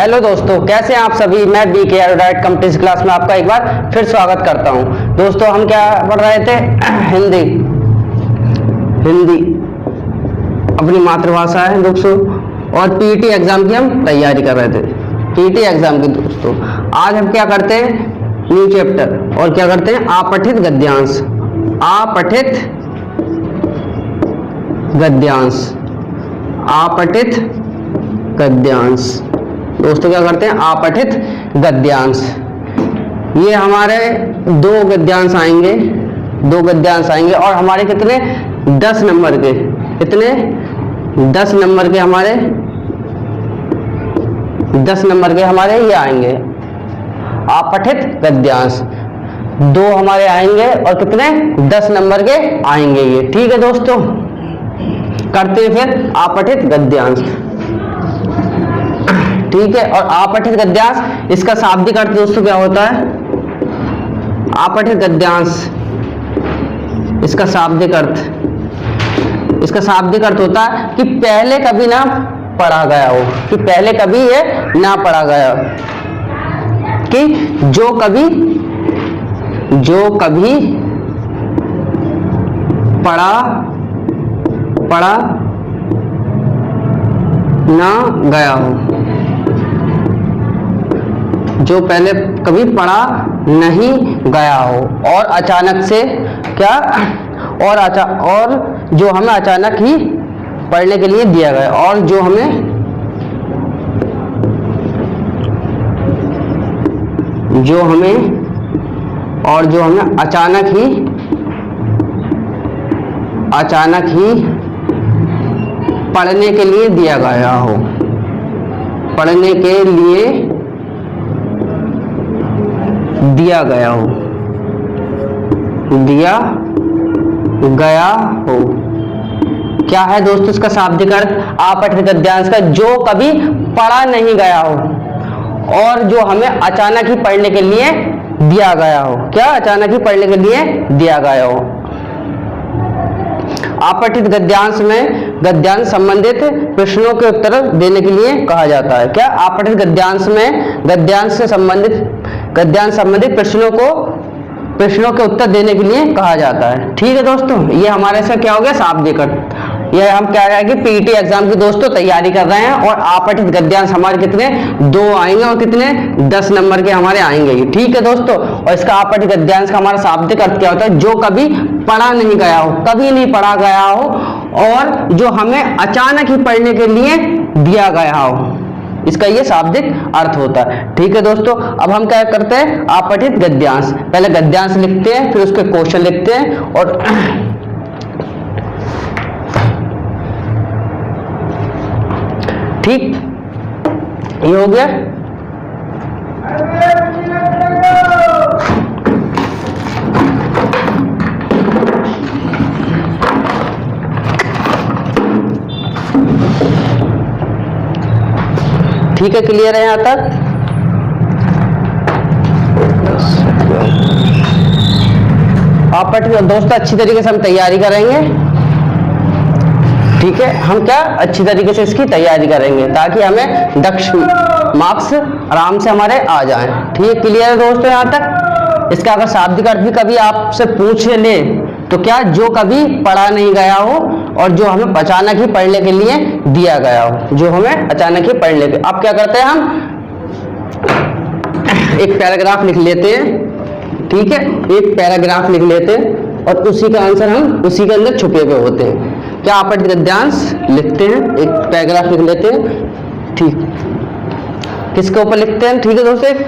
Hello दोस्तों, कैसे हैं आप सभी। मैं बी के एरोडाइट कंपटीज क्लास में आपका एक बार फिर स्वागत करता हूं। दोस्तों हम क्या पढ़ रहे थे? हिंदी अपनी मातृभाषा है दोस्तों, और पीईटी एग्जाम की हम तैयारी कर रहे थे। पीईटी एग्जाम की दोस्तों आज हम क्या करते हैं? न्यू चैप्टर, और क्या करते हैं? आपठित गद्यांश। आपठित गद्यांश, आपठित गद्यांश दोस्तों क्या करते हैं? आपठित गद्यांश। ये हमारे दो गद्यांश आएंगे, और हमारे कितने? 10 नंबर के। कितने? 10 नंबर के हमारे, 10 नंबर के हमारे ये आएंगे आपठित गद्यांश। दो हमारे आएंगे और कितने? 10 नंबर के आएंगे ये। ठीक है दोस्तों, करते हैं फिर आपठित गद्यांश। ठीक है, और आपठित गद्यांश इसका शाब्दिक अर्थ दोस्तों क्या होता है? आपठित गद्यांश इसका शाब्दिक अर्थ होता है कि पहले कभी ना पढ़ा गया हो, कि पहले कभी ये ना पढ़ा गया हो, कि जो कभी पढ़ा ना गया हो, जो पहले कभी पढ़ा नहीं गया हो, और अचानक से क्या, और जो हमें अचानक ही पढ़ने के लिए दिया गया, और जो हमें अचानक ही पढ़ने के लिए दिया गया हो, पढ़ने के लिए दिया गया हो। क्या है दोस्तों इसका शाब्दिक अर्थ आपठित गद्यांश का? जो कभी पढ़ा नहीं गया हो, और जो हमें अचानक ही पढ़ने के लिए दिया गया हो। क्या? अचानक ही पढ़ने के लिए दिया गया हो। आपठित गद्यांश में गद्यांश संबंधित प्रश्नों के उत्तर देने के लिए कहा जाता है। क्या? आपठित गद्यांश में गद्यांश संबंधित प्रश्नों के उत्तर देने के लिए कहा जाता है। ठीक है दोस्तों, ये हमारे से क्या हो गया? शाब्दिक अर्थ। ये हम क्या है कि पीईटी एग्जाम की दोस्तों तैयारी कर रहे हैं, और आपठित गद्यांश हमारे कितने? 2 आएंगे, और कितने? 10 नंबर के हमारे आएंगे ये। ठीक है दोस्तों, और इसका आपठित गद्यांश का हमारा शाब्दिक अर्थ क्या होता है? जो कभी पढ़ा नहीं गया हो, कभी नहीं पढ़ा गया हो, और जो हमें अचानक ही पढ़ने के लिए दिया गया हो, इसका ये शाब्दिक अर्थ होता है। ठीक है दोस्तों, अब हम क्या करते हैं? आपठित गद्यांश, पहले गद्यांश लिखते हैं, फिर उसके क्वेश्चन लिखते हैं, और ठीक ये हो गया। ठीक है, क्लियर है यहां तक? आपठित दोस्तों अच्छी तरीके से हम तैयारी करेंगे। ठीक है, हम क्या अच्छी तरीके से इसकी तैयारी करेंगे, ताकि हमें दक्ष मार्क्स आराम से हमारे आ जाएं। ठीक है, क्लियर है दोस्तों यहां तक? इसका अगर शाब्दिक अर्थ भी कभी आपसे पूछ ले तो क्या? जो कभी पढ़ा नहीं गया हो, और जो हमें अचानक ही पढ़ने के लिए दिया गया हो, जो हमें अचानक ही पढ़ने के। अब क्या करते हैं? हम एक पैराग्राफ लिख लेते हैं। ठीक है, एक पैराग्राफ लिख लेते हैं, और उसी का आंसर हम उसी के अंदर छुपे हुए होते हैं। क्या? आपठित गद्यांश लिखते हैं, एक पैराग्राफ लिख लेते हैं। ठीक, किसके ऊपर लिखते हैं? ठीक है दोस्तों, एक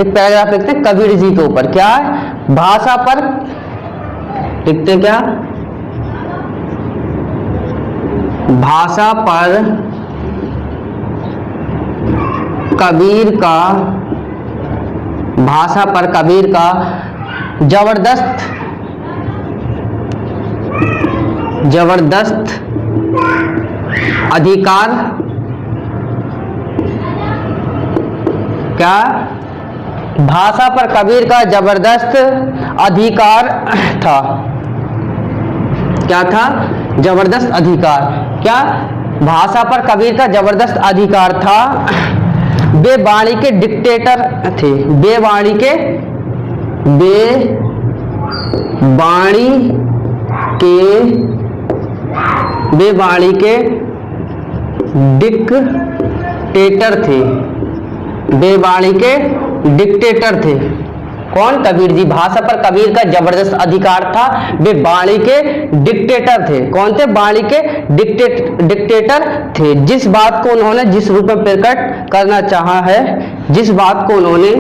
पैराग्राफ लिखते हैं कबीर जी के ऊपर। क्या है? भाषा पर लिखते हैं। क्या? भाषा पर कबीर का जबरदस्त अधिकार। क्या? भाषा पर कबीर का जबरदस्त अधिकार था। क्या था? जबरदस्त अधिकार। क्या? भाषा पर कबीर का जबरदस्त अधिकार था, वे वाणी के डिक्टेटर थे। वे वाणी के डिक्टेटर थे। वे वाणी के डिक्टेटर थे। कौन? कबीर जी। भाषा पर कबीर का जबरदस्त अधिकार था। वे वाणी के डिक्टेटर थे। कौन थे? वाणी के डिक्टेटर थे। जिस बात को उन्होंने जिस रूप में प्रकट करना चाहा है, जिस बात को उन्होंने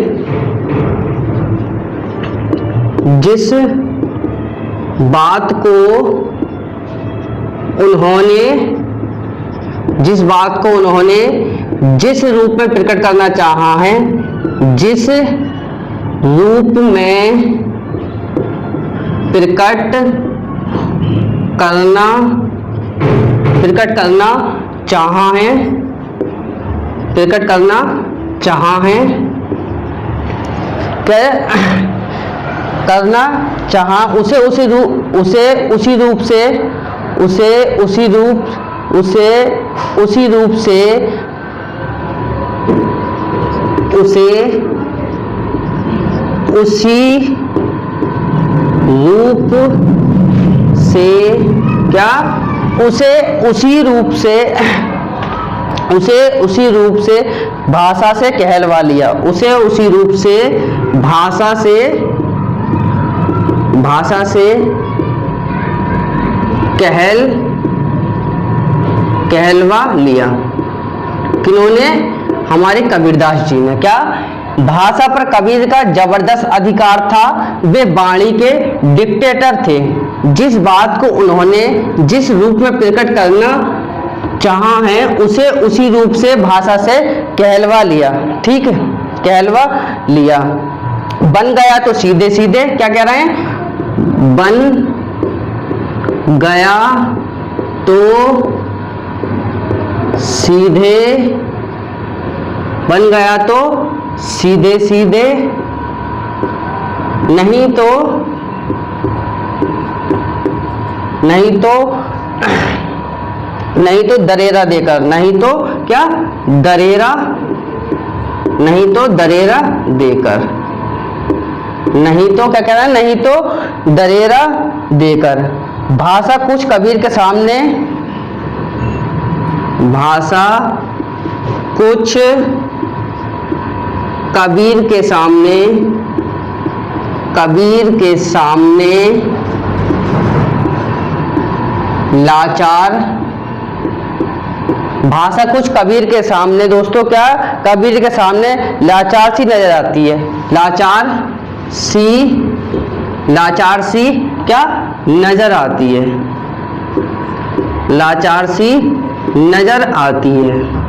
जिस रूप में प्रकट करना चाहा है, जिस रूप में प्रकट करना चाहा उसे उसी रूप से भाषा से कहलवा लिया। उसे उसी रूप से भाषा से कहलवा लिया। किन्होंने? हमारे कबीरदास जी ने। क्या? भाषा पर कबीर का जबरदस्त अधिकार था। वे वाणी के डिक्टेटर थे। जिस बात को उन्होंने जिस रूप में प्रकट करना चाहा है, उसे उसी रूप से भाषा से कहलवा लिया। ठीक है, कहलवा लिया। बन गया तो सीधे सीधे, क्या कह रहे हैं? बन गया तो सीधे सीधे, नहीं तो दरेरा देकर। नहीं तो क्या? दरेरा देकर। नहीं तो क्या कह रहा है? नहीं तो दरेरा देकर। भाषा कुछ कबीर के सामने लाचार। भाषा कुछ कबीर के सामने दोस्तों क्या? कबीर के सामने लाचार सी नजर आती है। लाचार सी क्या नजर आती है? लाचार सी नजर आती है।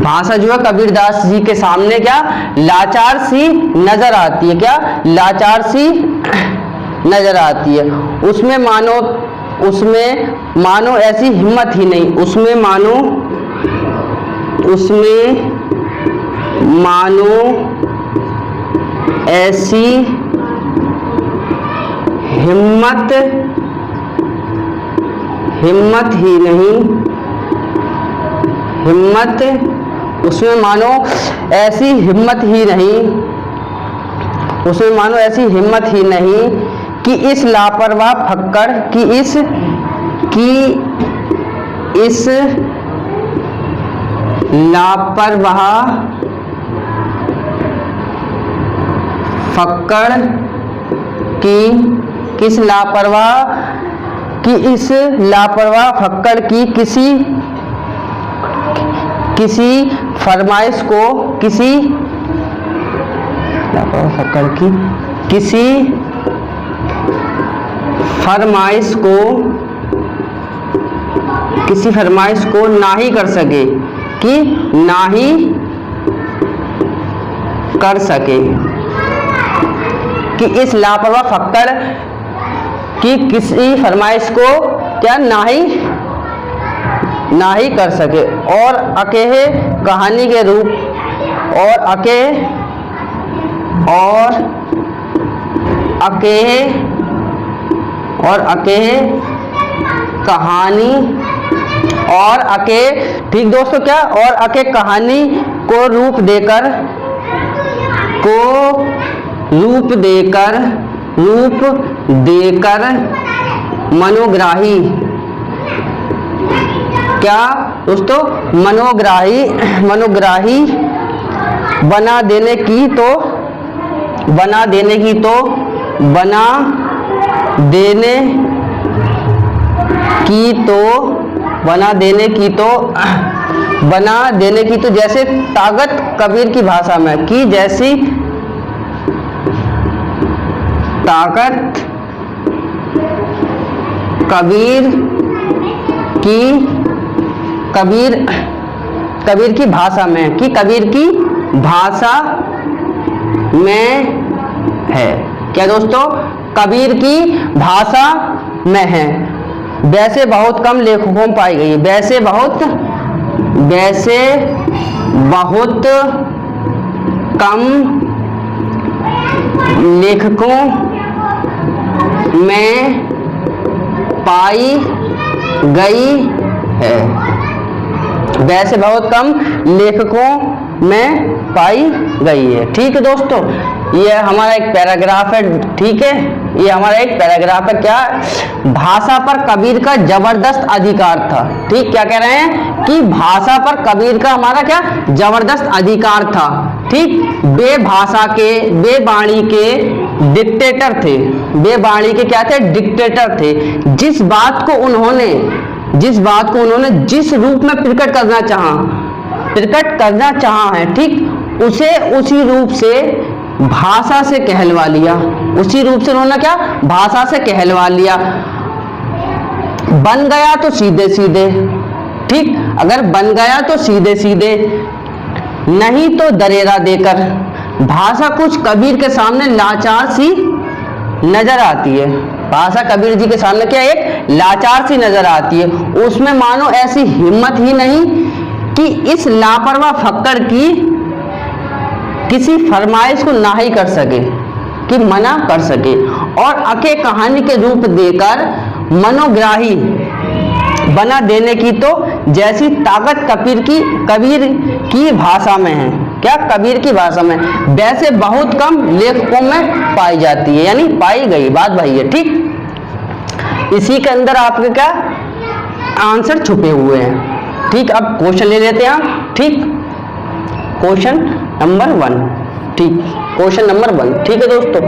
भाषा जो है कबीरदास जी के सामने क्या? लाचार सी नजर आती है। क्या? लाचार सी नजर आती है। उसमें मानो ऐसी हिम्मत ही नहीं। उसमें मानो ऐसी हिम्मत ही नहीं। उसमें मानो ऐसी हिम्मत ही नहीं कि इस लापरवाह फक्कड़ इस लापरवाह फक्कड़ की किसी फरमाइश को नाही कर सके। कि नाही कर सके। कि इस लापरवाह फक्कड़ की किसी फरमाइश को क्या नाही कर सके। और अकेहे कहानी के रूप ठीक दोस्तों क्या? और अके कहानी को रूप देकर मनोग्राही, क्या दोस्तों, मनोग्राही बना देने की तो जैसे ताकत कबीर की भाषा में की जैसी ताकत कबीर की भाषा में, कि कबीर की भाषा में है। क्या दोस्तों, कबीर की भाषा में है। वैसे बहुत कम लेखकों में पाई गई है। वैसे बहुत कम लेखकों में पाई गई है। वैसे बहुत कम लेखकों में पाई गई है। ठीक है दोस्तों, ये हमारा एक पैराग्राफ है। ठीक है, ये हमारा एक पैराग्राफ है। क्या, भाषा पर कबीर का जबरदस्त अधिकार था। ठीक, क्या कह रहे हैं कि भाषा पर कबीर का हमारा क्या जबरदस्त अधिकार था। ठीक, वे भाषा के, वे वाणी के डिक्टेटर थे। वे वाणी के क्या थे, डिक्टेटर थे। जिस बात को उन्होंने जिस रूप में प्रकट करना चाहा है, ठीक, उसे उसी रूप से भाषा से कहलवा लिया। उसी रूप से उन्होंने क्या, भाषा से कहलवा लिया। बन गया तो सीधे सीधे, ठीक, अगर बन गया तो सीधे सीधे, नहीं तो दरेरा देकर। भाषा कुछ कबीर के सामने लाचार सी नजर आती है। भाषा कबीर जी के सामने क्या, एक लाचार सी नजर आती है। उसमें मानो ऐसी हिम्मत ही नहीं कि इस लापरवाह फक्कड़ की किसी फरमाइश को ना ही कर सके, कि मना कर सके, और अके कहानी के रूप देकर मनोग्राही बना देने की तो जैसी ताकत कबीर की भाषा में है। क्या, कबीर की भाषा में वैसे बहुत कम लेखकों में पाई जाती है, यानी पाई गई, बात भाई है। ठीक, इसी के अंदर आपके क्या आंसर छुपे हुए हैं। ठीक, अब क्वेश्चन ले लेते हैं हम। ठीक, क्वेश्चन नंबर 1। ठीक, क्वेश्चन नंबर 1। ठीक है दोस्तों,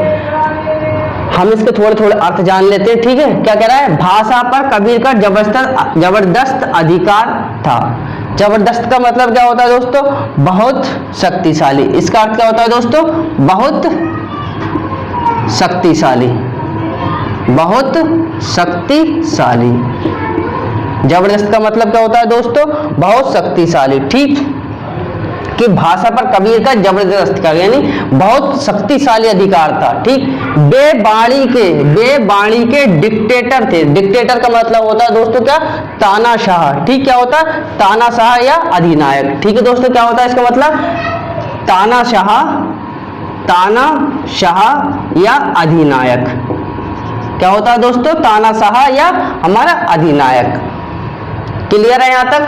हम इसके थोड़े अर्थ जान लेते हैं। ठीक है, क्या कह रहा है, भाषा पर कबीर का जबरदस्त अधिकार था। जबरदस्त का मतलब क्या होता है दोस्तों, बहुत शक्तिशाली। इसका अर्थ क्या होता है दोस्तों, बहुत शक्तिशाली, बहुत शक्तिशाली। जबरदस्त का मतलब क्या होता है दोस्तों, बहुत शक्तिशाली। ठीक, कि भाषा पर कबीर का जबरदस्त अधिकार, यानी बहुत शक्तिशाली अधिकार था। ठीक, वे वाणी के डिक्टेटर थे। डिक्टेटर का मतलब होता है दोस्तों क्या, तानाशाह। ठीक, क्या होता है, तानाशाह या अधिनायक। ठीक है दोस्तों, क्या होता है इसका मतलब, तानाशाह या अधिनायक। क्या होता है दोस्तों, तानाशाह या हमारा अधिनायक। क्लियर है यहां तक,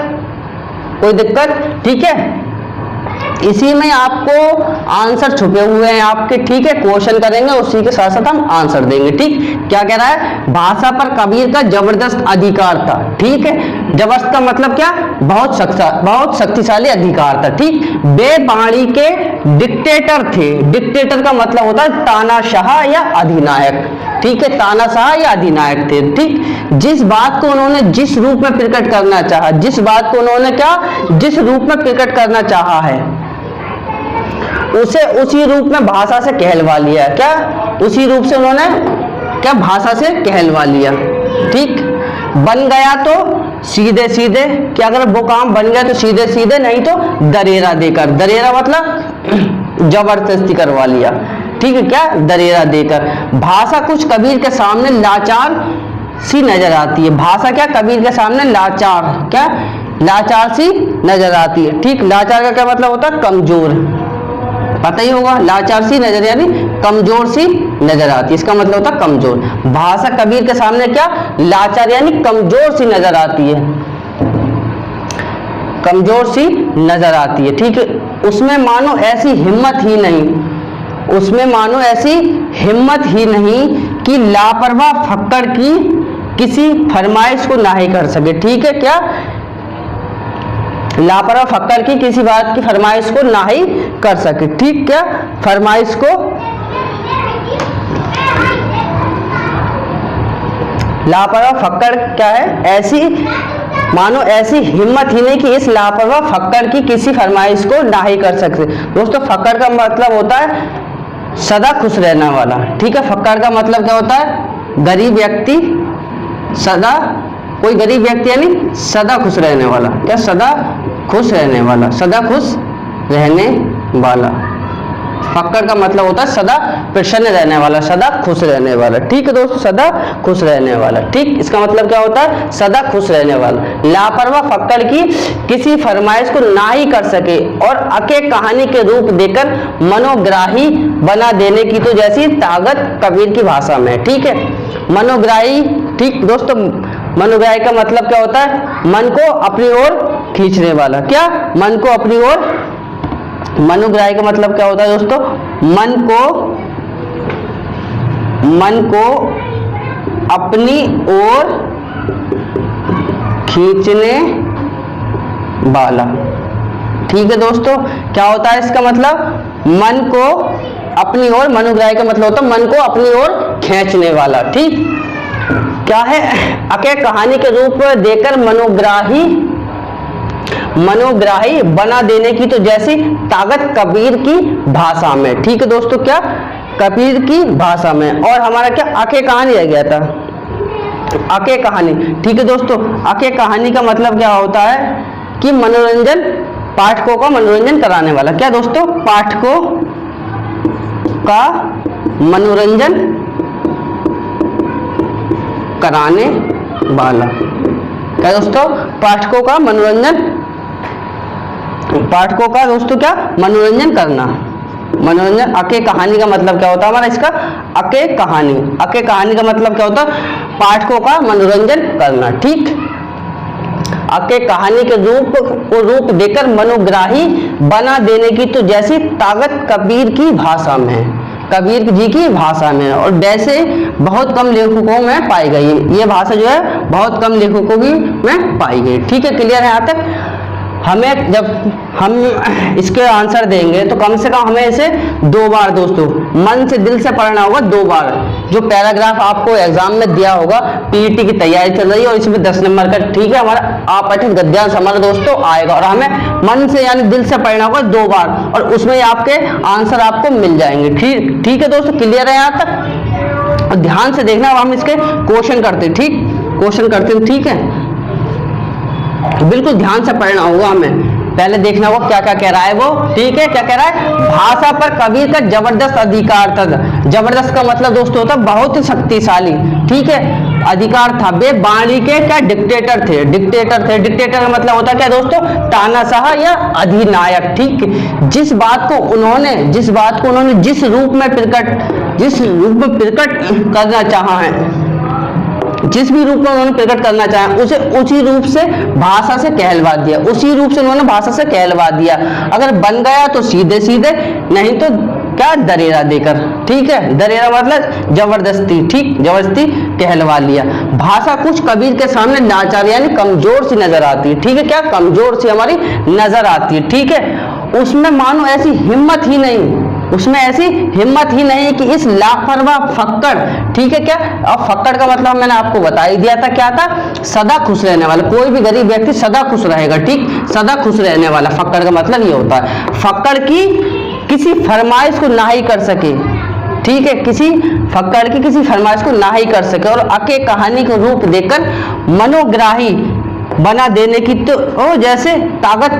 कोई दिक्कत? ठीक है, इसी में आपको आंसर छुपे हुए हैं आपके। ठीक है, क्वेश्चन करेंगे, उसी के साथ साथ हम आंसर देंगे। ठीक, क्या कह रहा है, भाषा पर कबीर का जबरदस्त अधिकार था। ठीक है, जबरदस्त का मतलब क्या, बहुत शक्तिशाली अधिकार था। ठीक, वे वाणी के डिक्टेटर थे। डिक्टेटर का मतलब होता है तानाशाह या अधिनायक। ठीक है, तानाशाह या अधिनायक थे। ठीक, जिस बात को उन्होंने जिस रूप में प्रकट करना चाहा, जिस बात को उन्होंने क्या, जिस रूप में प्रकट करना चाहा है, उसे उसी रूप में भाषा से कहलवा लिया। क्या, उसी रूप से उन्होंने क्या, भाषा से कहलवा लिया। ठीक, बन गया तो सीधे सीधे, क्या अगर वो काम बन गया तो सीधे सीधे, नहीं तो दरेरा देकर। दरेरा मतलब जबरदस्ती करवा लिया। ठीक है, क्या, दरेरा देकर। भाषा कुछ कबीर के सामने लाचार सी नजर आती है। भाषा क्या, कबीर के सामने लाचार, क्या, लाचार सी नजर आती है। ठीक, लाचार का क्या मतलब होता है, कमजोर, पता ही होगा, लाचार सी नजर यानी कमजोर सी नजर आती है, इसका मतलब होता है कमजोर। भाषा कबीर के सामने क्या, लाचार यानी कमजोर सी नजर आती है। कमजोर सी नजर आती है। ठीक है, उसमें मानो ऐसी हिम्मत ही नहीं, उसमें मानो ऐसी हिम्मत ही नहीं कि लापरवाह फक्कड़ की किसी फरमाइश को ना ही कर सके। ठीक है, क्या लापरवाह फक्कड़ की किसी बात की फरमाइश को ना ही कर सके। ठीक, क्या फरमाइश को, लापरवाह फक्कड़ क्या है, ऐसी मानो ऐसी हिम्मत ही नहीं कि इस लापरवाह फक्कड़ की किसी फरमाइश को ना ही कर सकते। दोस्तों फक्कड़ का मतलब होता है सदा खुश रहने वाला। ठीक है, फक्कड़ का मतलब क्या होता है, गरीब व्यक्ति, सदा, कोई गरीब व्यक्ति यानी सदा खुश रहने वाला। क्या, सदा खुश रहने वाला, सदा खुश रहने वाला। फक्कड़ का मतलब होता है सदा प्रसन्न रहने वाला, सदा खुश रहने वाला। ठीक है दोस्तों, सदा खुश रहने वाला। ठीक, इसका मतलब क्या होता है, सदा खुश रहने वाला। लापरवाह फक्कड़ की किसी फरमाइश को ना ही कर सके और अके कहानी के रूप देकर मनोग्राही बना देने की तो जैसी ताकत कबीर की भाषा में। ठीक है, मनोग्राही। ठीक दोस्तों, मनोग्राही का मतलब क्या होता है, मन को अपनी ओर खींचने वाला। क्या, मन को अपनी ओर, मनोग्राही का मतलब क्या होता है दोस्तों, मन को अपनी ओर खींचने वाला। ठीक है दोस्तों, क्या होता है इसका मतलब, मन को अपनी ओर, मनोग्राही का मतलब होता है मन को अपनी ओर खींचने वाला। ठीक, क्या है, अके कहानी के रूप में देकर मनोग्राही बना देने की तो जैसी ताकत कबीर की भाषा में। ठीक है दोस्तों, क्या कबीर की भाषा में। और हमारा क्या अके कहानी रह गया था, अके कहानी। ठीक है दोस्तों, अके कहानी का मतलब क्या होता है कि मनोरंजन, पाठकों का मनोरंजन कराने वाला। क्या दोस्तों, पाठकों का मनोरंजन कराने वाला। क्या दोस्तों, पाठकों का मनोरंजन, पाठकों का दोस्तों क्या मनोरंजन करना, मनोरंजन। अके कहानी का मतलब क्या होता है हमारा इसका, अके कहानी, अके कहानी का मतलब क्या होता है, पाठकों का मनोरंजन करना। ठीक, अके कहानी के रूप देकर मनोग्राही बना देने की तो जैसी ताकत कबीर की भाषा में, कबीर जी की भाषा में। और वैसे बहुत कम लेखकों में पाई गई ये भाषा, जो है बहुत कम लेखकों की में पाई गई। ठीक है, क्लियर है यहाँ तक। हमें जब हम इसके आंसर देंगे तो कम से कम हमें इसे 2 बार दोस्तों मन से दिल से पढ़ना होगा, 2 बार। जो पैराग्राफ आपको एग्जाम में दिया होगा, पीईटी की तैयारी चल रही है और इसमें 10 नंबर का, ठीक है, हमारा अपठित गद्यांश हमारा दोस्तों आएगा और हमें मन से यानी दिल से पढ़ना होगा 2 बार और उसमें आपके आंसर आपको मिल जाएंगे। ठीक है दोस्तों, क्लियर है यहाँ तक। और ध्यान से देखना, अब हम इसके क्वेश्चन करते हैं। ठीक, क्वेश्चन करते हैं। ठीक है, बिल्कुल ध्यान से पढ़ना होगा हमें, पहले देखना होगा क्या क्या कह रहा है वो। ठीक है, क्या कह रहा है, भाषा पर कबीर का जबरदस्त अधिकार था। जबरदस्त का मतलब दोस्तों होता है बहुत ही शक्तिशाली। ठीक है, अधिकार था। वे वाणी के क्या डिक्टेटर थे, डिक्टेटर थे। डिक्टेटर का मतलब होता है क्या दोस्तों, तानाशाह या अधिनायक। ठीक, जिस बात को उन्होंने जिस रूप में प्रकट करना चाहा है, जिस भी रूप में उन्होंने प्रकट करना चाहा उसे उसी रूप से भाषा से कहलवा दिया, उसी रूप से उन्होंने भाषा से कहलवा दिया। अगर बन गया तो सीधे सीधे, नहीं तो क्या दरेरा देकर। ठीक है, दरेरा मतलब जबरदस्ती। ठीक, जबरदस्ती कहलवा लिया। भाषा कुछ कबीर के सामने लाचार यानी कमजोर सी नजर आती है। ठीक है, क्या कमजोर सी हमारी नजर आती है। ठीक है, उसमें मानो ऐसी हिम्मत ही नहीं, उसमें ऐसी हिम्मत ही नहीं कि इस लापरवाह फक्कड़। ठीक है, क्या, और फक्कड़ का मतलब मैंने आपको बता ही दिया था, क्या था, सदा खुश रहने वाला। कोई भी गरीब व्यक्ति सदा खुश रहेगा। ठीक, सदा खुश रहने वाला, फक्कड़ का मतलब ये होता है। फक्कड़ की किसी फरमाइश को ना ही कर सके। ठीक है, किसी फक्कड़ की किसी फरमाइश को ना ही कर सके और अके कहानी को रूप देकर मनोग्राही बना देने की तो जैसे ताकत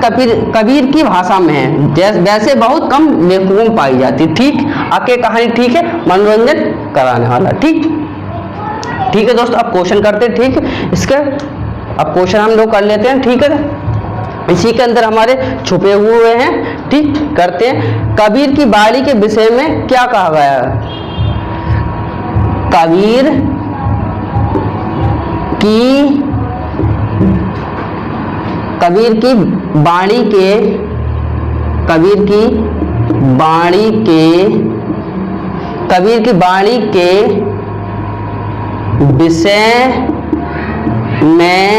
कबीर की भाषा में है, वैसे बहुत कम लेखकों में पाई जाती। ठीक, अके कहानी, ठीक है, मनोरंजन कराने वाला। ठीक है दोस्तों, अब क्वेश्चन करते हैं। ठीक, इसके अब क्वेश्चन हम लोग कर लेते हैं। ठीक है, इसी के अंदर हमारे छुपे हुए हैं। ठीक, करते हैं। कबीर की बाड़ी के विषय में क्या कहा गया है, कबीर कबीर की वाणी के विषय में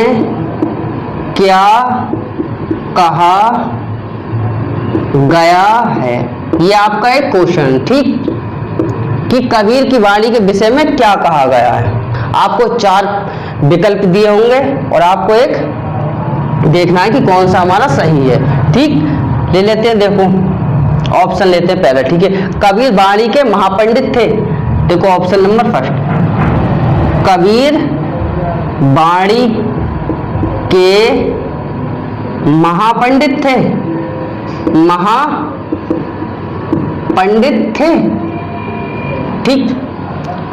क्या कहा गया है। ये आपका एक क्वेश्चन, ठीक, कि कबीर की वाणी के विषय में क्या कहा गया है। आपको 4 विकल्प दिए होंगे और आपको एक देखना है कि कौन सा हमारा सही है, ठीक। ले लेते हैं, देखो ऑप्शन लेते हैं पहले, ठीक है। कबीर वाणी के महापंडित थे, देखो ऑप्शन नंबर फर्स्ट, कबीर वाणी के महापंडित थे, ठीक।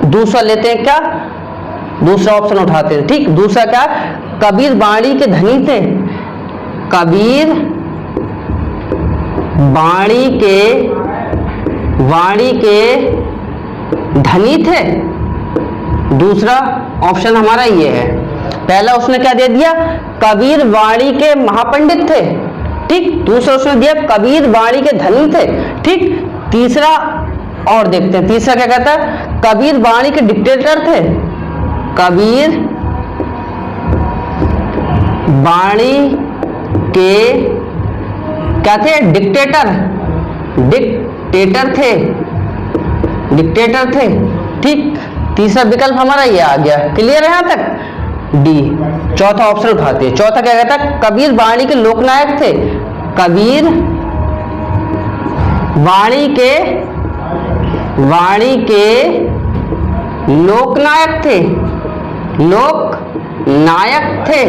दूसरा लेते हैं, क्या दूसरा ऑप्शन उठाते हैं, ठीक। दूसरा क्या, कबीर वाणी के धनी थे, कबीर वाणी के धनी थे। दूसरा ऑप्शन हमारा ये है। पहला उसने क्या दे दिया, कबीर वाणी के महापंडित थे, ठीक। दूसरा उसने दिया कबीर वाणी के धनी थे, ठीक। तीसरा और देखते हैं, तीसरा क्या कहता है, कबीर वाणी के डिक्टेटर थे, कबीर वाणी के क्या थे, डिक्टेटर थे, ठीक। तीसरा विकल्प हमारा ये आ गया, क्लियर है यहां तक। डी, चौथा ऑप्शन उठाते हैं। चौथा क्या कहता है, कबीर वाणी के लोकनायक थे, कबीर वाणी के लोकनायक थे,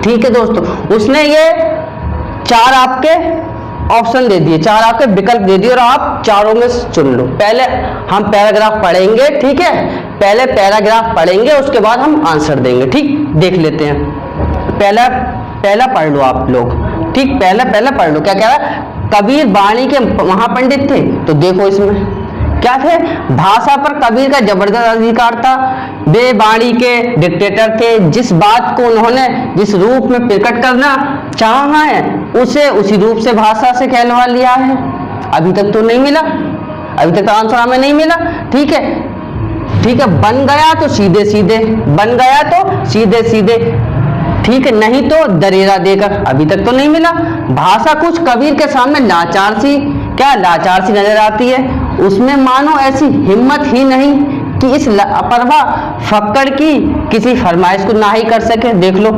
ठीक है दोस्तों। उसने ये 4 आपके ऑप्शन दे दिए, 4 आपके विकल्प दे दिए और आप चारों में चुन लो। पहले हम पैराग्राफ पढ़ेंगे, ठीक है, पहले पैराग्राफ पढ़ेंगे, उसके बाद हम आंसर देंगे, ठीक। देख लेते हैं, पहला पढ़ लो आप लोग, ठीक। पहला पढ़ लो, क्या कह रहा है, कबीर वाणी के महापंडित थे, तो देखो इसमें क्या थे, भाषा पर कबीर का जबरदस्त अधिकार था, वे वाणी के डिक्टेटर थे, जिस बात को उन्होंने जिस रूप में प्रकट करना चाहा है उसे उसी रूप से भाषा से कहलवा लिया है। अभी तक तो नहीं मिला, अभी तक तो आंसर हमें नहीं मिला, ठीक है, ठीक है। बन गया तो सीधे सीधे, ठीक है, नहीं तो दरेरा देकर, अभी तक तो नहीं मिला। भाषा कुछ कबीर के सामने लाचार सी नजर आती है, उसमें मानो ऐसी हिम्मत ही नहीं कि इस लापरवाह फक्कड़ की किसी फरमाइश को ना ही कर सके। देख लो,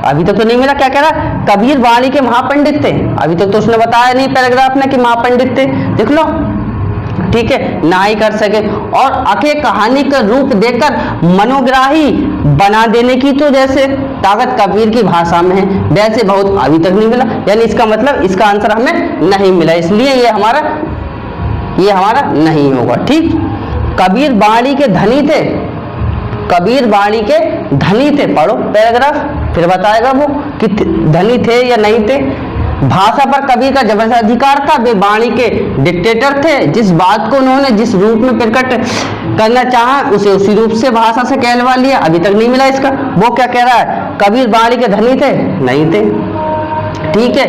अभी तक तो नहीं मिला। क्या कह रहा है, कबीर वाणी के महापंडित थे, अभी तक तो उसने बताया नहीं पैराग्राफ में कि महापंडित थे, देख लो, ठीक है, ना ही कर सके। और आखे कहानी का रूप देकर मनोग्राही बना देने की तो जैसे ताकत कबीर की भाषा में है, वैसे बहुत अभी तक नहीं मिला। यानी इसका मतलब इसका आंसर हमें नहीं मिला, इसलिए ये हमारा नहीं होगा, ठीक। कबीर वाणी के धनी थे, पढ़ो पैराग्राफ, फिर बताएगा वो कि धनी थे या नहीं थे। भाषा पर कबीर का जबरदस्त अधिकार था, वे वाणी के डिक्टेटर थे, जिस बात को उन्होंने जिस रूप में प्रकट करना चाहा उसे उसी रूप से भाषा से कहलवा लिया। अभी तक नहीं मिला इसका। वो क्या कह रहा है, कबीर वाणी के धनी थे, नहीं थे, ठीक है,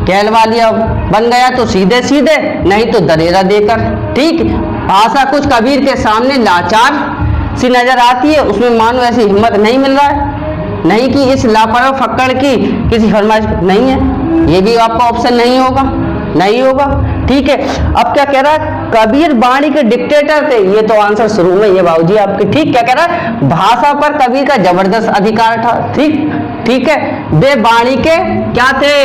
कहलवा लिया। बन गया तो सीधे सीधे, नहीं तो दरेरा देकर, ठीक। भाषा कुछ कबीर के सामने लाचार सी नजर आती है, उसमें मानो ऐसी हिम्मत नहीं मिल रहा है, नहीं कि इस लापरवाह फक्कड़ की किसी फरमाइश नहीं है। ये भी आपका ऑप्शन नहीं होगा, ठीक है। अब क्या कह रहा है, कबीर वाणी के डिक्टेटर थे, ये तो आंसर शुरू में ये बाबूजी आपके, ठीक। क्या कह रहा है, भाषा पर कबीर का जबरदस्त अधिकार था, ठीक है, वे वाणी के क्या थे,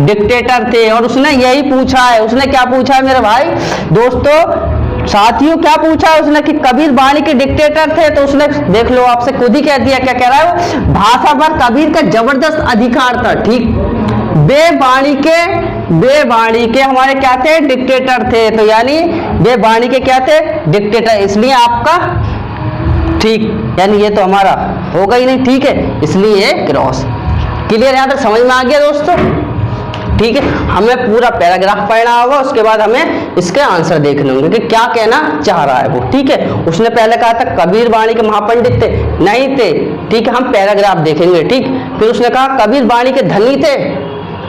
डिक्टेटर थे। और उसने यही पूछा है, उसने क्या पूछा है मेरे भाई दोस्तों साथियों, क्या पूछा है उसने कि कबीर वाणी के डिक्टेटर थे, तो उसने देख लो आपसे खुद ही कह दिया। क्या कह रहा है वो, भाषा पर कबीर का जबरदस्त अधिकार था, ठीक। वे वाणी के हमारे क्या थे, डिक्टेटर थे, तो यानी वे वाणी के क्या थे, डिक्टेटर, इसलिए आपका ठीक, यानी ये तो हमारा होगा ही नहीं, ठीक है, इसलिए क्रॉस। क्लियर, यहां तक समझ में आ गया दोस्तों, ठीक है। हमें पूरा पैराग्राफ पढ़ना होगा, उसके बाद हमें इसके आंसर देखने होंगे कि क्या कहना चाह रहा है वो, ठीक है। उसने पहले कहा था कबीर वाणी के महापंडित थे, नहीं थे, ठीक है, हम पैराग्राफ देखेंगे, ठीक। फिर उसने कहा कबीर वाणी के धनी थे,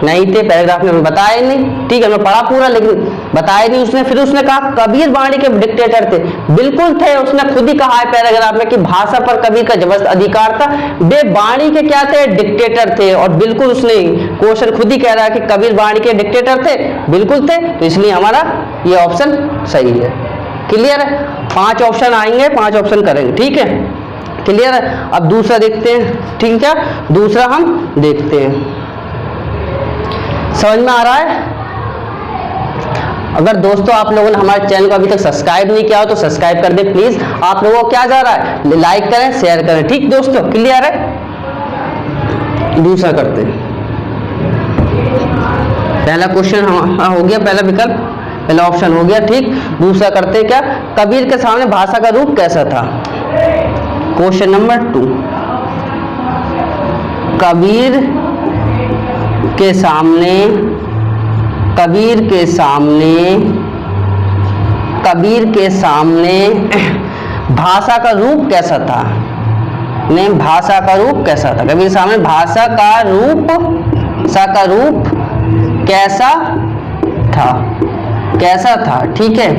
नहीं थे, पैराग्राफ में बताया नहीं, ठीक है, मैं पढ़ा पूरा लेकिन बताया नहीं उसने। फिर उसने कहा कबीर वाणी के डिक्टेटर थे, बिल्कुल थे, उसने खुद ही कहा है पैराग्राफ में कि भाषा पर कबीर का जबरदस्त अधिकार था, वे वाणी के क्या थे, डिक्टेटर थे, और बिल्कुल उसने क्वेश्चन खुद ही कह रहा है कि कबीर वाणी के डिक्टेटर थे, बिल्कुल थे, तो इसलिए हमारा ये ऑप्शन सही है। क्लियर है? 5 ऑप्शन आएंगे, 5 ऑप्शन करेंगे, ठीक है, क्लियर है। अब दूसरा देखते हैं, ठीक है, दूसरा हम देखते हैं, समझ में आ रहा है? अगर दोस्तों आप लोगों ने हमारे चैनल को अभी तक सब्सक्राइब नहीं किया हो तो सब्सक्राइब कर दें प्लीज। आप लोगों को क्या जा रहा है, लाइक करें, शेयर करें, ठीक दोस्तों, क्लियर है। दूसरा करते हैं, पहला क्वेश्चन हो गया, पहला विकल्प, पहला ऑप्शन हो गया, ठीक। दूसरा करते हैं क्या, कबीर के सामने भाषा का रूप कैसा था। क्वेश्चन नंबर 2, कबीर के सामने भाषा का रूप कैसा था। नहीं, भाषा का रूप कैसा था, कबीर के सामने भाषा का रूप कैसा था, ठीक है।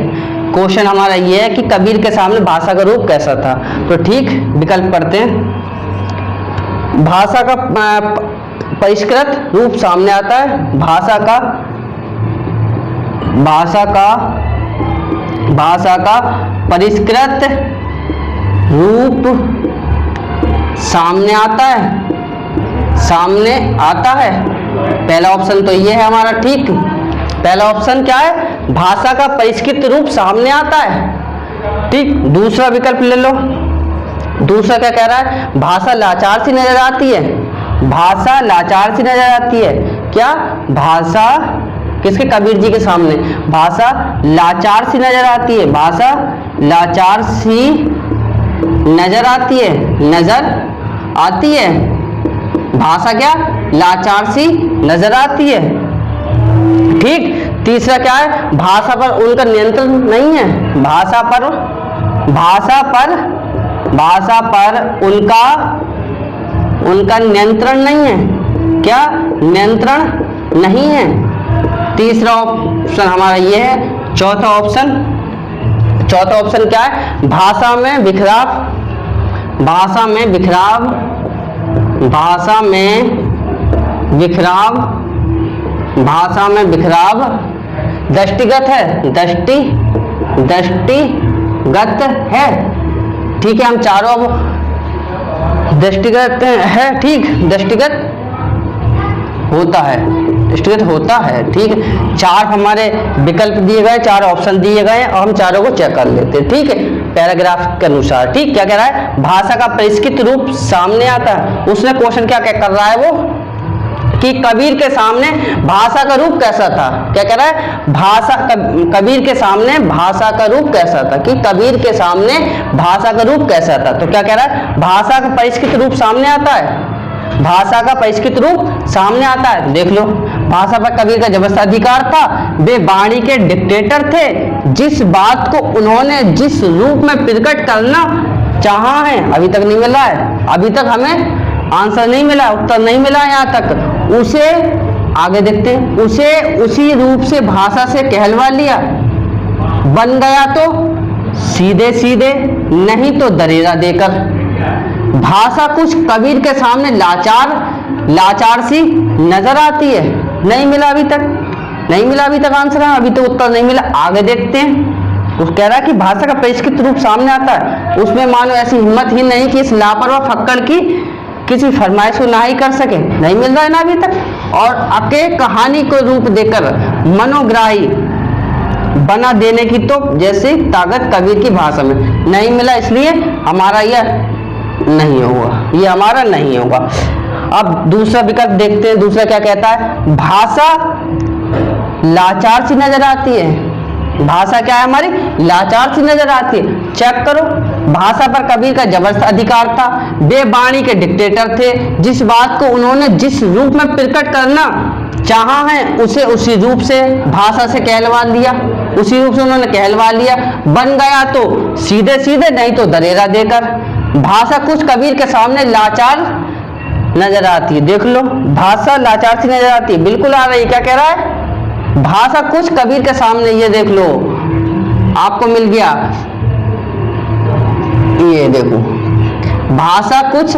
क्वेश्चन हमारा ये है कि कबीर के सामने भाषा का रूप कैसा था, तो ठीक, विकल्प करते हैं। भाषा का परिष्कृत रूप सामने आता है, भाषा का परिष्कृत रूप सामने आता है, पहला ऑप्शन तो ये है हमारा, ठीक। पहला ऑप्शन क्या है, भाषा का परिष्कृत रूप सामने आता है, ठीक। दूसरा विकल्प ले लो, दूसरा क्या कह रहा है, भाषा लाचार सी नजर आती है, भाषा लाचार सी नजर आती है, क्या भाषा किसके, कबीर जी के सामने भाषा लाचार सी नजर आती है, भाषा लाचार सी नजर आती है, भाषा क्या लाचार सी नजर आती है, ठीक। तीसरा क्या है, भाषा पर उनका नियंत्रण नहीं है, भाषा पर उनका नियंत्रण नहीं है, क्या नियंत्रण नहीं है। तीसरा ऑप्शन हमारा ये है। चौथा ऑप्शन क्या है, भाषा में बिखराव दृष्टिगत है, ठीक है। हम चारों दृष्टिगत है, ठीक, दृष्टिगत होता है, ठीक है। 4 हमारे विकल्प दिए गए, 4 ऑप्शन दिए गए और हम चारों को चेक कर लेते हैं, ठीक है, पैराग्राफ के अनुसार, ठीक। क्या कह रहा है, भाषा का परिष्कृत रूप सामने आता है। उसने क्वेश्चन क्या कर रहा है वो, कि कबीर के सामने भाषा का रूप कैसा था, क्या कह रहा है, कबीर के सामने भाषा का रूप कैसा था, कि कबीर के सामने भाषा का रूप कैसा था। तो क्या कह रहा है, भाषा का परिष्कृत रूप सामने आता है, भाषा का परिष्कृत रूप सामने आता है। देख लो, भाषा पर कबीर का जबरदस्त अधिकार था, वे वाणी के डिक्टेटर थे, जिस बात को उन्होंने जिस रूप में प्रकट करना चाहा है, अभी तक नहीं मिला है, अभी तक हमें आंसर नहीं मिला, उत्तर नहीं मिला यहाँ तक, उसे आगे देखते हैं, उसे उसी रूप से भाषा से कहलवा लिया, बन गया तो सीधे सीधे, नहीं तो दरेरा देकर। भाषा कुछ कबीर के सामने लाचार सी नजर आती है, नहीं मिला अभी तक आंसर है, अभी तो उत्तर नहीं मिला। आगे देखते हैं, वो कह रहा है कि भाषा का परिष्कृत रूप सामने आता है, उसमें मानो ऐसी हिम्मत ही नहीं कि इस लापरवाह फक्कड़ की किसी फरमाइश को ना ही कर सके, नहीं मिल रहा है ना अभी तक। और आपके कहानी को रूप देकर मनोग्राही बना देने की तो जैसे ताकत कबीर की भाषा में नहीं मिला, इसलिए हमारा यह नहीं होगा, ये हमारा नहीं होगा। अब दूसरा विकल्प देखते हैं, दूसरा क्या कहता है, भाषा लाचार सी नजर आती है, भाषा क्या है हमारी, लाचार सी नजर आती है। चेक करो, भाषा पर कबीर का जबरदस्त अधिकार था, वे वाणी के डिक्टेटर थे, जिस बात को उन्होंने जिस रूप में प्रकट करना चाहा है, उसे उसी रूप से भाषा से कहलवा लिया, उसी रूप से उन्होंने कहलवा लिया, बन गया तो सीधे सीधे, नहीं तो दरेरा देकर। भाषा कुछ कबीर के सामने नजर आती है। देख लो, भाषा लाचार सी नजर आती है, बिल्कुल आ रही है। क्या कह रहा है? भाषा कुछ कबीर के सामने, ये देख लो आपको मिल गया, ये देखो, भाषा कुछ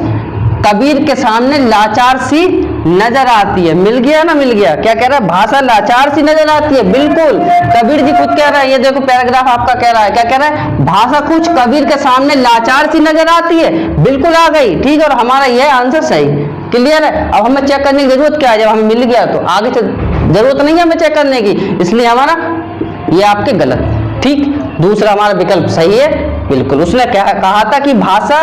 कबीर के सामने लाचार सी नजर आती है। मिल गया ना, मिल गया। क्या कह रहा है? भाषा लाचार सी नजर आती है, बिल्कुल कबीर जी खुद कह रहा है। ये देखो पैराग्राफ आपका कह रहा है, क्या कह रहा है? भाषा कुछ कबीर के सामने लाचार सी नजर आती है, बिल्कुल आ गई, ठीक है। और हमारा यह आंसर सही, क्लियर है। अब हमें चेक करने की जरूरत क्या है? जब हमें मिल गया तो आगे जरूरत नहीं है हमें चेक करने की, इसलिए हमारा ये आपके गलत, ठीक। दूसरा हमारा विकल्प सही है, बिल्कुल। उसने कहा था कि भाषा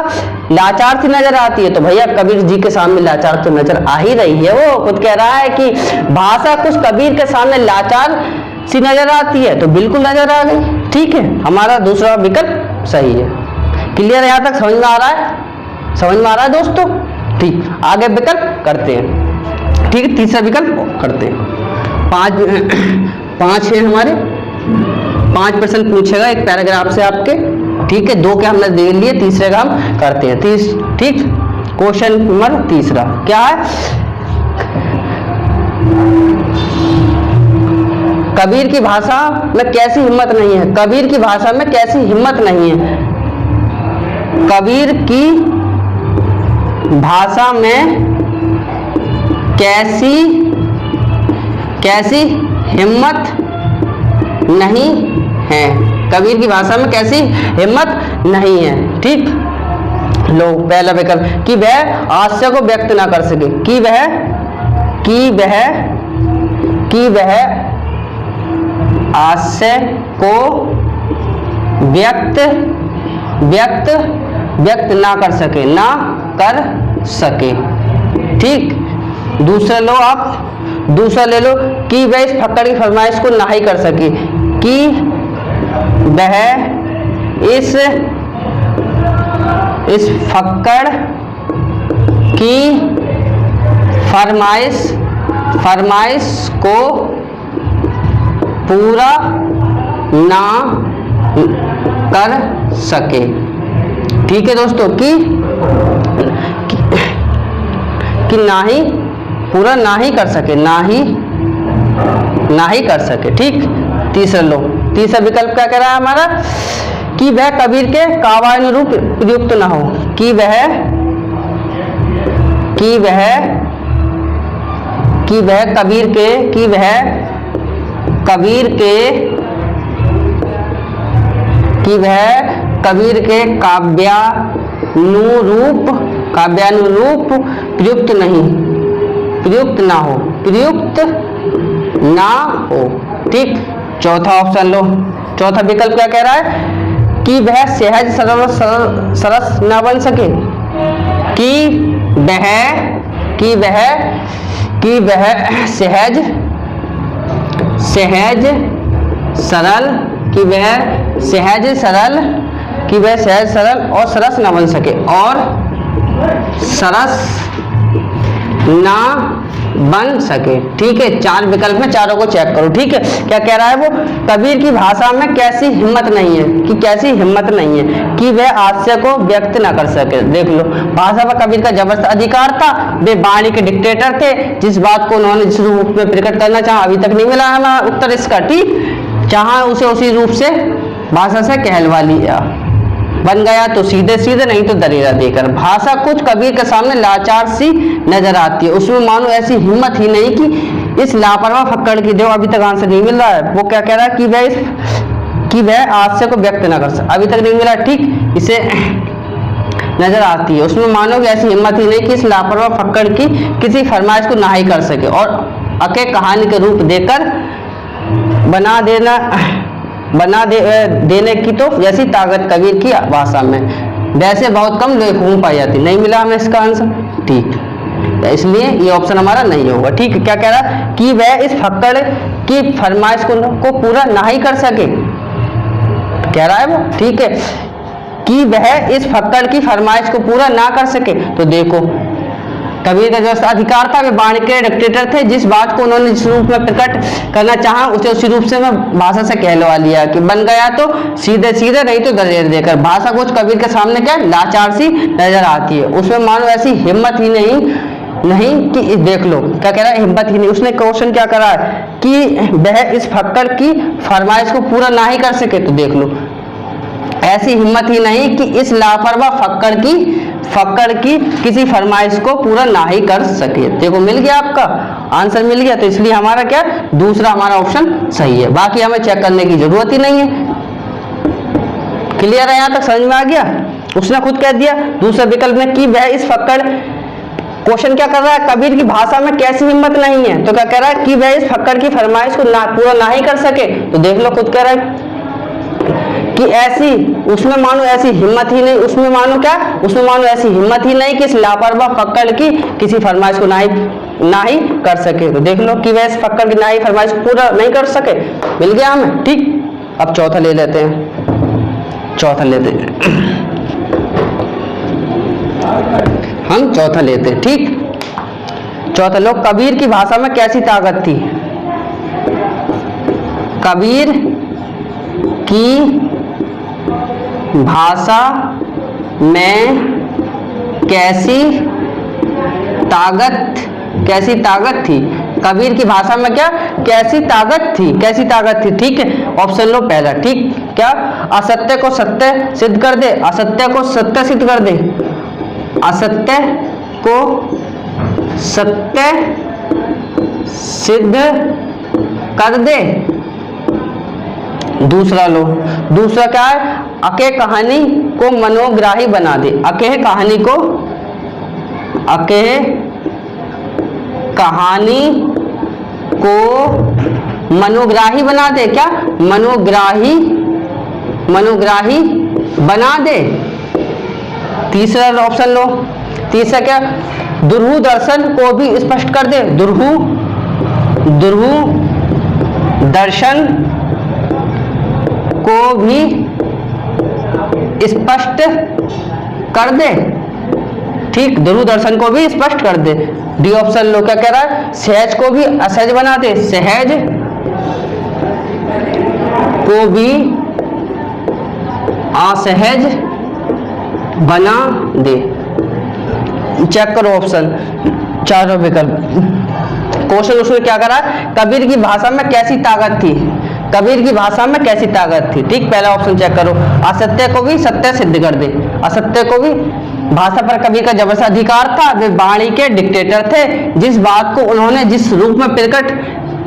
लाचार सी नजर आती है, तो भैया कबीर जी के सामने लाचार तो नजर आ ही रही है। वो खुद कह रहा है कि भाषा कुछ कबीर के सामने लाचार सी नजर आती है, तो बिल्कुल नजर आ गई, ठीक है। हमारा दूसरा विकल्प सही है। क्लियर है? यहां तक समझ में आ रहा है? समझ में आ रहा है दोस्तों? ठीक, आगे विकल्प करते हैं, ठीक है। तीसरा विकल्प करते हैं। पांच है हमारे, 5 प्रश्न पूछेगा एक पैराग्राफ से आपके, ठीक है। 2 के हमने दे लिए, तीसरे का हम करते हैं। ठीक, क्वेश्चन नंबर तीसरा क्या है? कबीर की भाषा में कैसी हिम्मत नहीं है? कबीर की भाषा में कैसी हिम्मत नहीं है? कबीर की भाषा में कैसी हिम्मत नहीं है? कबीर की भाषा में कैसी हिम्मत नहीं है, ठीक। लो पहला विकल्प, कि वह हास्य को व्यक्त ना कर सके, कि वह हास्य को व्यक्त ना कर सके, ठीक। दूसरा लो आप, दूसरा ले लो, कि वह इस फक्कड़ की फरमाइश को ना ही कर सके, कि वह इस फक्कड़ की फरमाइश को पूरा ना कर सके, ठीक है दोस्तों। कि ना ही पूरा ना ही कर सके, ना ही कर सके, ठीक। तीसरा लो, तीसरा विकल्प क्या कह रहा है हमारा? कि वह कबीर के काव्यानुरूप प्रयुक्त ना हो, कि वह कबीर के काव्यानुरूप प्रयुक्त ना हो, ठीक। चौथा ऑप्शन लो, चौथा विकल्प क्या कह रहा है? कि वह सहज सरस ना बन सके, कि वह सहज सरल और सरस ना बन सके, और सरस ना बन सके, ठीक है। 4 विकल्प में चारों को चेक करो, ठीक है। क्या कह रहा है वो? कबीर की भाषा में कैसी हिम्मत नहीं है, कि कैसी हिम्मत नहीं है, कि वह हास्य को व्यक्त ना कर सके। देख लो, भाषा पर कबीर का जबरदस्त अधिकार था, वे वाणी के डिक्टेटर थे, जिस बात को उन्होंने जिस रूप में प्रकट करना चाहा अभी तक नहीं मिला हमारा उत्तर इसका, ठीक। चाहा उसे उसी रूप से भाषा से कहलवा लिया, बन गया तो सीधे सीधे, नहीं तो दरिया देकर। भाषा कुछ कबीर के सामने लाचार सी नजर आती है, उसमें मानो ऐसी हिम्मत ही नहीं कि इस लापरवाह फक्कड़ की। देखो अभी तक आंसर नहीं मिल रहा है, वो क्या कह रहा है? कि वह हास्य को व्यक्त ना कर सके, अभी तक नहीं मिला, ठीक। इसे नजर आती है, उसमें मानो कि ऐसी हिम्मत ही नहीं कि इस लापरवाह फक्कड़ की किसी फरमाइश को ना ही कर सके, और अके कहानी के रूप देकर बना देने की तो जैसी ताकत कबीर की भाषा में वैसे बहुत कम लेखकों में पाई जाती। नहीं मिला हमें इसका आंसर, ठीक, इसलिए ये ऑप्शन हमारा नहीं होगा, ठीक। क्या कह रहा है? कि वह इस फक्कड़ की फरमाइश को पूरा ना ही कर सके, कह रहा है वो, ठीक है। कि वह इस फक्कड़ की फरमाइश को पूरा ना कर सके, तो देखो कबीर का जो अधिकार था, वे वाणी के डिक्टेटर थे, जिस बात को उन्होंने जिस रूप में प्रकट करना चाहा उसे उसी रूप से मैं भाषा से कहलवा लिया, कि बन गया तो सीधे सीधे, नहीं तो दरिया देकर। भाषा कुछ कबीर के सामने क्या लाचार सी नजर आती है, उसमें मानो ऐसी हिम्मत ही नहीं नहीं कि देख लो क्या कह रहा है, हिम्मत ही नहीं। उसने क्वेश्चन क्या करा है कि वह इस फक्कड़ की फरमाइश को पूरा ना ही कर सके। तो देख लो, ऐसी हिम्मत ही नहीं कि इस लापरवाह फक्कड़ की किसी फरमाइश को पूरा ना ही कर सके। देखो मिल गया, आपका आंसर मिल गया। तो इसलिए हमारा क्या, दूसरा हमारा ऑप्शन सही है। बाकी हमें चेक करने की जरूरत ही नहीं है। क्लियर है, यहां तक समझ में आ गया। उसने खुद कह दिया दूसरे विकल्प में कि वह इस फक्कड़, क्वेश्चन क्या कर रहा है, कबीर की भाषा में कैसी हिम्मत नहीं है। तो क्या कह रहा है कि वह इस फक्कड़ की फरमाइश को पूरा ना ही कर सके। तो देख लो, खुद कह रहा है कि ऐसी, उसमें मानो ऐसी हिम्मत ही नहीं, उसमें मानो क्या, उसमें मानो ऐसी हिम्मत ही नहीं कि इस लापरवाह फक्कड़ की किसी फरमाइश को ना ही कर सके। तो देख लो कि वह इस फक्कड़ की ना ही फरमाइश पूरा नहीं कर सके। मिल गया हमें, ठीक। अब चौथा ले लेते हैं, चौथा लेते हैं हम, चौथा लेते हैं, ठीक। चौथा लो, कबीर की भाषा में कैसी ताकत थी। कबीर की भाषा में कैसी ताकत थी। कबीर की भाषा में क्या, कैसी ताकत थी, ठीक है। ऑप्शन लो पहला, ठीक। क्या, असत्य को सत्य सिद्ध कर दे, असत्य को सत्य सिद्ध कर दे, असत्य को सत्य सिद्ध कर दे। दूसरा लो, दूसरा क्या है, अके कहानी को मनोग्राही बना दे, अके कहानी को मनोग्राही बना दे। क्या, मनोग्राही बना दे। तीसरा ऑप्शन लो, तीसरा क्या, दुर्हु दर्शन को भी स्पष्ट कर दे, दुर्हु दर्शन को भी स्पष्ट कर दे, ठीक। दुर्हु दर्शन को भी स्पष्ट कर दे। डी ऑप्शन लो, क्या कह रहा है, सहज को भी असहज बना दे, सहज को भी असहज बना दे। चेक करो ऑप्शन, चारों विकल्प। क्वेश्चन उसने क्या करा, कबीर की भाषा में कैसी ताकत थी, कबीर की भाषा में कैसी ताकत थी, ठीक। पहला ऑप्शन चेक करो, असत्य को भी सत्य सिद्ध कर दे, असत्य को भी, भाषा पर कबीर का जबरदस्त अधिकार था। वे वाणी के डिक्टेटर थे, जिस बात को उन्होंने जिस रूप में प्रकट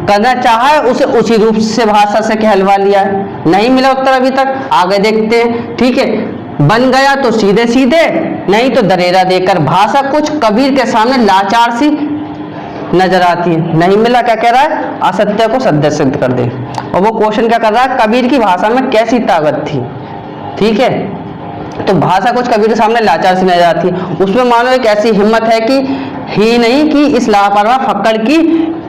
करना चाहा है उसे उसी रूप से भाषा से कहलवा लिया है। नहीं मिला उत्तर अभी तक, आगे देखते हैं, ठीक है। बन गया तो सीधे सीधे, नहीं तो दरेरा देकर। भाषा कुछ कबीर के सामने लाचार सी नजर आती है। नहीं मिला, क्या कह रहा है, असत्य को सत्य सिद्ध कर दे। और वो क्वेश्चन क्या कर रहा है, कबीर की भाषा में कैसी ताकत थी, ठीक है। तो भाषा कुछ कबीर के सामने लाचार सी नजर आती है, उसमें मानो एक ऐसी हिम्मत है कि ही नहीं कि इस लापरवाह फक्कड़ की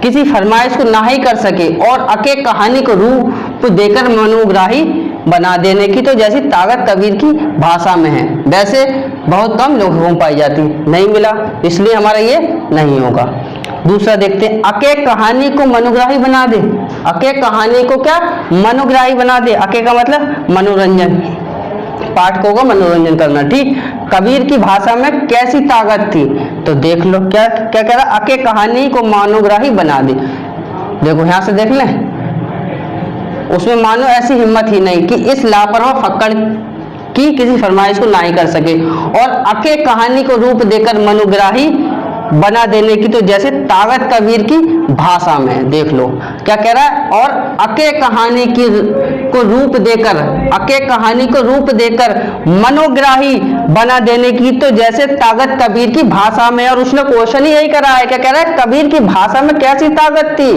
किसी फरमाइश को ना ही कर सके, और अके कहानी को रूप देकर मनोग्राही बना देने की तो जैसी ताकत कबीर की भाषा में है, वैसे बहुत कम लोगों को पाई जाती। नहीं मिला, इसलिए हमारा ये नहीं होगा। दूसरा देखते हैं, अके कहानी को मनोग्राही बना दे, अके कहानी को क्या, मनोग्राही बना दे। अके का मतलब मनोरंजन, पाठकों को मनोरंजन करना, ठीक। कबीर की भाषा में कैसी ताकत थी, तो देख लो क्या क्या कह रहा, अके कहानी को मनोग्राही बना दे। देखो यहां से देख लें, उसमें मानो ऐसी हिम्मत ही नहीं कि इस लापरवाह फक्कड़ की किसी फरमाइश को ना ही कर सके, और अके कहानी को रूप देकर मनोग्राही बना देने की तो जैसे ताकत कबीर की भाषा में। देख लो क्या कह रहा है, और अके कहानी को रूप देकर, अके कहानी को रूप देकर मनोग्राही बना देने की तो जैसे ताकत कबीर की भाषा में। और उसने क्वेश्चन ही यही करा है, क्या कह रहा है, कबीर की भाषा में कैसी ताकत थी।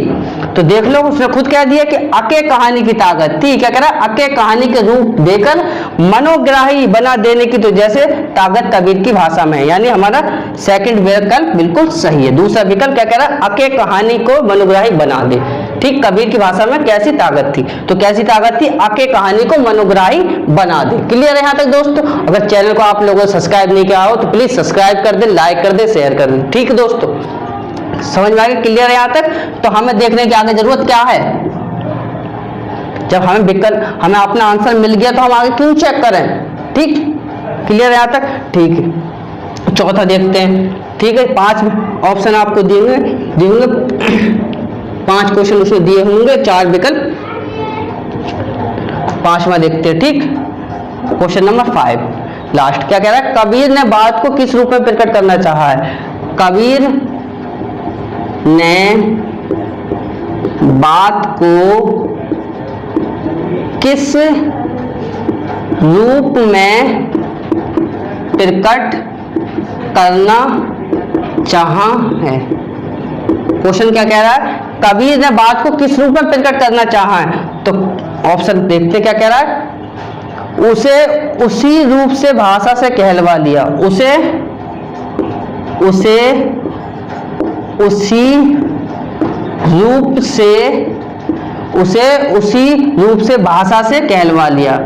तो देख लो उसने खुद कह दिया कि अके कहानी की ताकत थी। क्या कह रहा है, अके कहानी के रूप देकर मनोग्राही बना देने की तो जैसे ताकत कबीर की भाषा में। यानी हमारा सेकंड विकल्प बिल्कुल सही है। दूसरा विकल्प क्या कह रहा है, अके कहानी को मनोग्राही बना दे, ठीक। कबीर की भाषा में कैसी ताकत थी, तो कैसी ताकत थी, अके कहानी को मनोग्राही बना दे। क्लियर है यहाँ तक दोस्तों। अगर चैनल को आप लोगों ने सब्सक्राइब नहीं किया हो तो प्लीज सब्सक्राइब कर दे, लाइक कर दे, शेयर कर दे, ठीक है दोस्तों। समझ में आ गया, क्लियर है यहाँ तक। तो हमें देखने की आगे जरूरत क्या है, जब हमें विकल्प, हमें अपना आंसर मिल गया तो हम आगे क्यों चेक करें, ठीक। क्लियर है यहाँ तक, ठीक है। चौथा देखते हैं, ठीक है। 5 ऑप्शन आपको दिए होंगे 5 क्वेश्चन उसमें दिए होंगे, 4 विकल्प, 5वां देखते हैं, ठीक। क्वेश्चन नंबर 5 लास्ट क्या कह रहा है, कबीर ने बात को किस रूप में प्रकट करना चाहा है। कबीर ने बात को किस रूप में प्रकट करना चाहा है। क्वेश्चन क्या कह रहा है, कबीर ने बात को किस रूप में प्रकट करना चाहा है। तो ऑप्शन देखते क्या कह रहा है, उसे उसी रूप से भाषा से कहलवा लिया, उसे उसी रूप से भाषा से कहलवा लिया,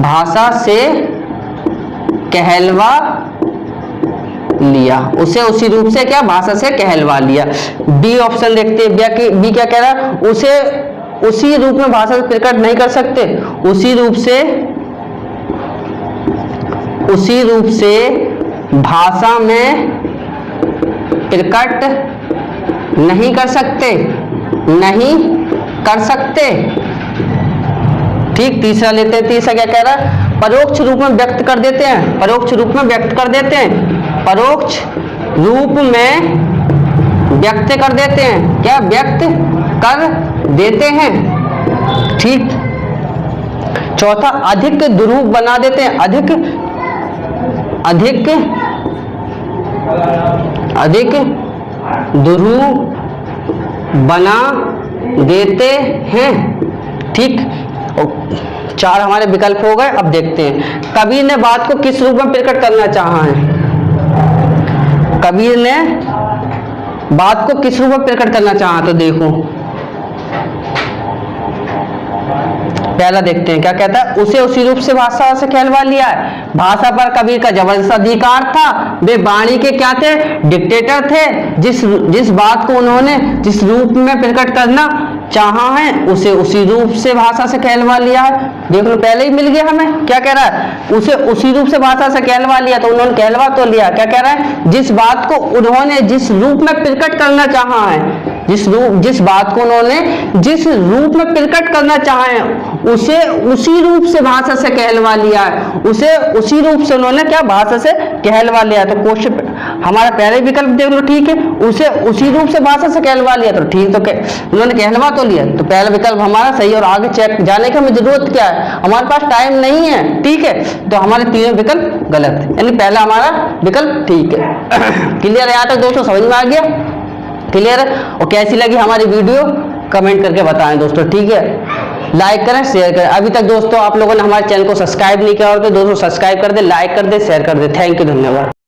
भाषा से कहलवा लिया, उसे उसी रूप से क्या भाषा से कहलवा लिया। बी ऑप्शन देखते हैं, बी क्या कह रहा है, उसे उसी रूप में भाषा से प्रकट नहीं कर सकते, उसी रूप से भाषा में प्रकट नहीं कर सकते, ठीक। तीसरा लेते हैं, तीसरा क्या कह रहा है, परोक्ष रूप में व्यक्त कर देते हैं, परोक्ष रूप में व्यक्त कर देते हैं, परोक्ष रूप में व्यक्त कर देते हैं, क्या व्यक्त कर देते हैं, ठीक। चौथा अधिक दुरूप बना देते हैं, अधिक दुरूप बना देते हैं, ठीक। 4 हमारे विकल्प हो गए। अब देखते हैं कबीर ने बात को किस रूप में प्रकट करना चाहा है। कबीर ने बात को किस रूप में प्रकट करना चाहा, तो देखो पहला देखते हैं क्या कहता है, उसे उसी रूप से भाषा से कहलवा लिया है। भाषा पर कबीर का जबरदस्त अधिकार था, वे वाणी के क्या थे, डिक्टेटर थे। जिस बात को उन्होंने जिस रूप में प्रकट करना चाहा है, उसे उसी रूप से भाषा से कहलवा लिया है। देख लो पहले ही मिल गया हमें, क्या कह रहा है, उसे उसी रूप से भाषा से कहलवा लिया, तो उन्होंने कहलवा तो लिया। क्या कह रहा है, जिस बात को उन्होंने जिस रूप में प्रकट करना चाहा है, जिस बात को उन्होंने जिस रूप में प्रकट करना चाहे, उसे उसी रूप से भाषा से कहलवा लिया है, उसे उसी रूप से उन्होंने क्या भाषा से कहलवा लिया। तो क्वेश्चन हमारा पहले विकल्प देख लो, ठीक है, उसे उसी रूप से भाषा से कहलवा लिया, तो ठीक, तो उन्होंने कहलवा तो लिया, तो पहला विकल्प हमारा सही। और आगे चेक जाने की हमें जरूरत क्या है, हमारे पास टाइम नहीं है, ठीक है, तो हमारे तीनों विकल्प गलत, यानी पहला हमारा विकल्प ठीक है। क्लियर है, यहाँ तक दोस्तों समझ में आ गया, क्लियर है। और कैसी लगी हमारी वीडियो कमेंट करके बताएं दोस्तों, ठीक है। लाइक करें, शेयर करें। अभी तक दोस्तों आप लोगों ने हमारे चैनल को सब्सक्राइब नहीं किया और तो दोस्तों सब्सक्राइब कर दे, लाइक कर दे, शेयर कर दे। थैंक यू, धन्यवाद।